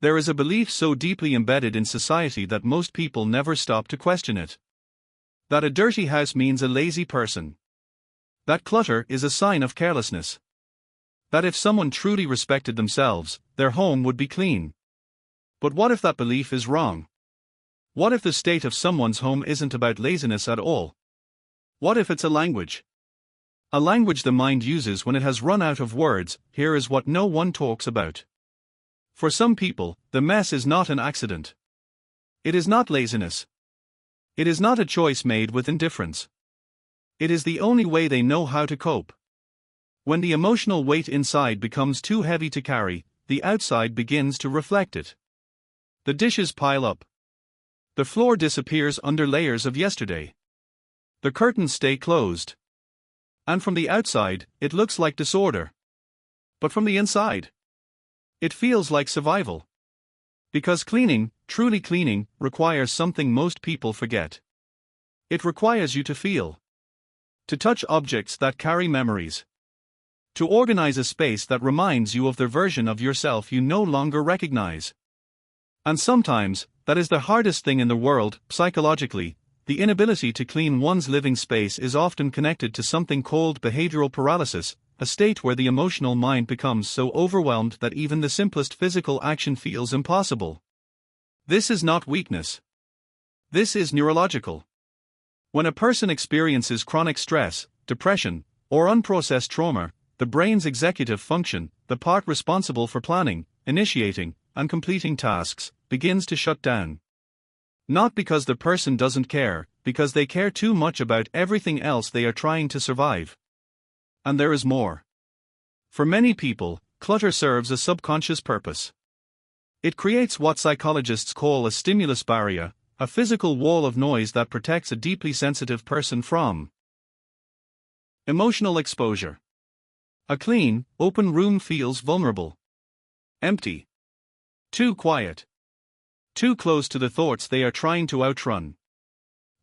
There is a belief so deeply embedded in society that most people never stop to question it. That a dirty house means a lazy person. That clutter is a sign of carelessness. That if someone truly respected themselves, their home would be clean. But what if that belief is wrong? What if the state of someone's home isn't about laziness at all? What if it's a language? A language the mind uses when it has run out of words. Here is what no one talks about. For some people, the mess is not an accident. It is not laziness. It is not a choice made with indifference. It is the only way they know how to cope. When the emotional weight inside becomes too heavy to carry, the outside begins to reflect it. The dishes pile up. The floor disappears under layers of yesterday. The curtains stay closed. And from the outside, it looks like disorder. But from the inside, it feels like survival. Because cleaning, truly cleaning, requires something most people forget. It requires you to feel. To touch objects that carry memories. To organize a space that reminds you of the version of yourself you no longer recognize. And sometimes, that is the hardest thing in the world. Psychologically, the inability to clean one's living space is often connected to something called behavioral paralysis, a state where the emotional mind becomes so overwhelmed that even the simplest physical action feels impossible. This is not weakness. This is neurological. When a person experiences chronic stress, depression, or unprocessed trauma, the brain's executive function, the part responsible for planning, initiating, and completing tasks, begins to shut down. Not because the person doesn't care, because they care too much about everything else they are trying to survive. And there is more. For many people, clutter serves a subconscious purpose. It creates what psychologists call a stimulus barrier, a physical wall of noise that protects a deeply sensitive person from emotional exposure. A clean, open room feels vulnerable. Empty. Too quiet. Too close to the thoughts they are trying to outrun.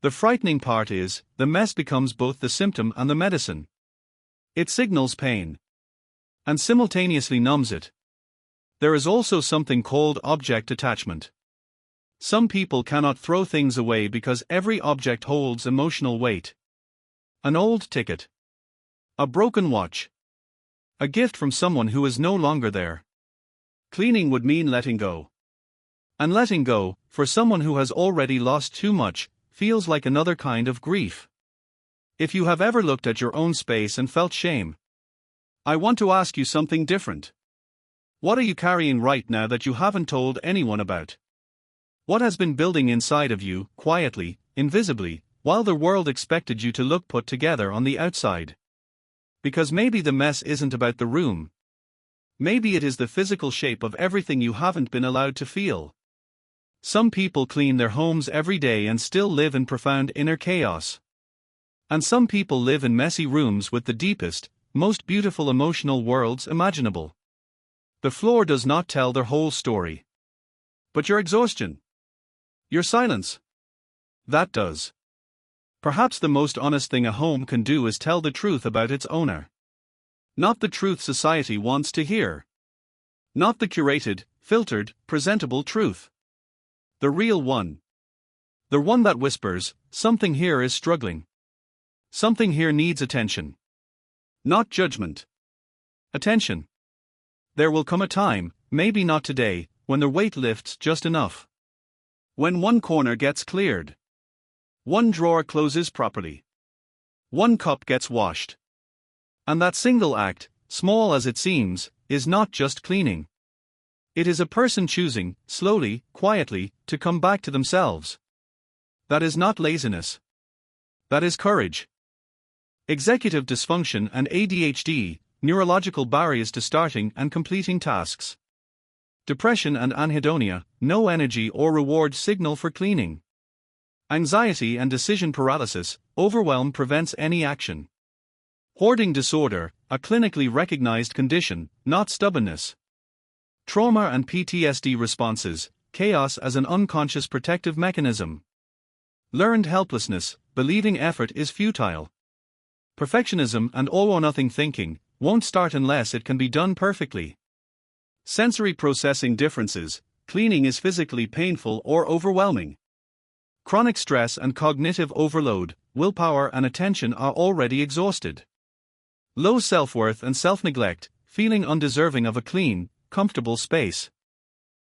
The frightening part is, the mess becomes both the symptom and the medicine. It signals pain. And simultaneously numbs it. There is also something called object attachment. Some people cannot throw things away because every object holds emotional weight. An old ticket. A broken watch. A gift from someone who is no longer there. Cleaning would mean letting go. And letting go, for someone who has already lost too much, feels like another kind of grief. If you have ever looked at your own space and felt shame, I want to ask you something different. What are you carrying right now that you haven't told anyone about? What has been building inside of you, quietly, invisibly, while the world expected you to look put together on the outside? Because maybe the mess isn't about the room. Maybe it is the physical shape of everything you haven't been allowed to feel. Some people clean their homes every day and still live in profound inner chaos. And some people live in messy rooms with the deepest, most beautiful emotional worlds imaginable. The floor does not tell their whole story. But your exhaustion. Your silence. That does. Perhaps the most honest thing a home can do is tell the truth about its owner. Not the truth society wants to hear. Not the curated, filtered, presentable truth. The real one. The one that whispers, something here is struggling. Something here needs attention. Not judgment. Attention. There will come a time, maybe not today, when the weight lifts just enough. When one corner gets cleared. One drawer closes properly. One cup gets washed. And that single act, small as it seems, is not just cleaning. It is a person choosing, slowly, quietly, to come back to themselves. That is not laziness. That is courage. Executive dysfunction and ADHD, neurological barriers to starting and completing tasks. Depression and anhedonia, no energy or reward signal for cleaning. Anxiety and decision paralysis, overwhelm prevents any action. Hoarding disorder, a clinically recognized condition, not stubbornness. Trauma and PTSD responses, chaos as an unconscious protective mechanism. Learned helplessness, believing effort is futile. Perfectionism and all-or-nothing thinking, won't start unless it can be done perfectly. Sensory processing differences, cleaning is physically painful or overwhelming. Chronic stress and cognitive overload, willpower and attention are already exhausted. Low self-worth and self-neglect, feeling undeserving of a clean, comfortable space.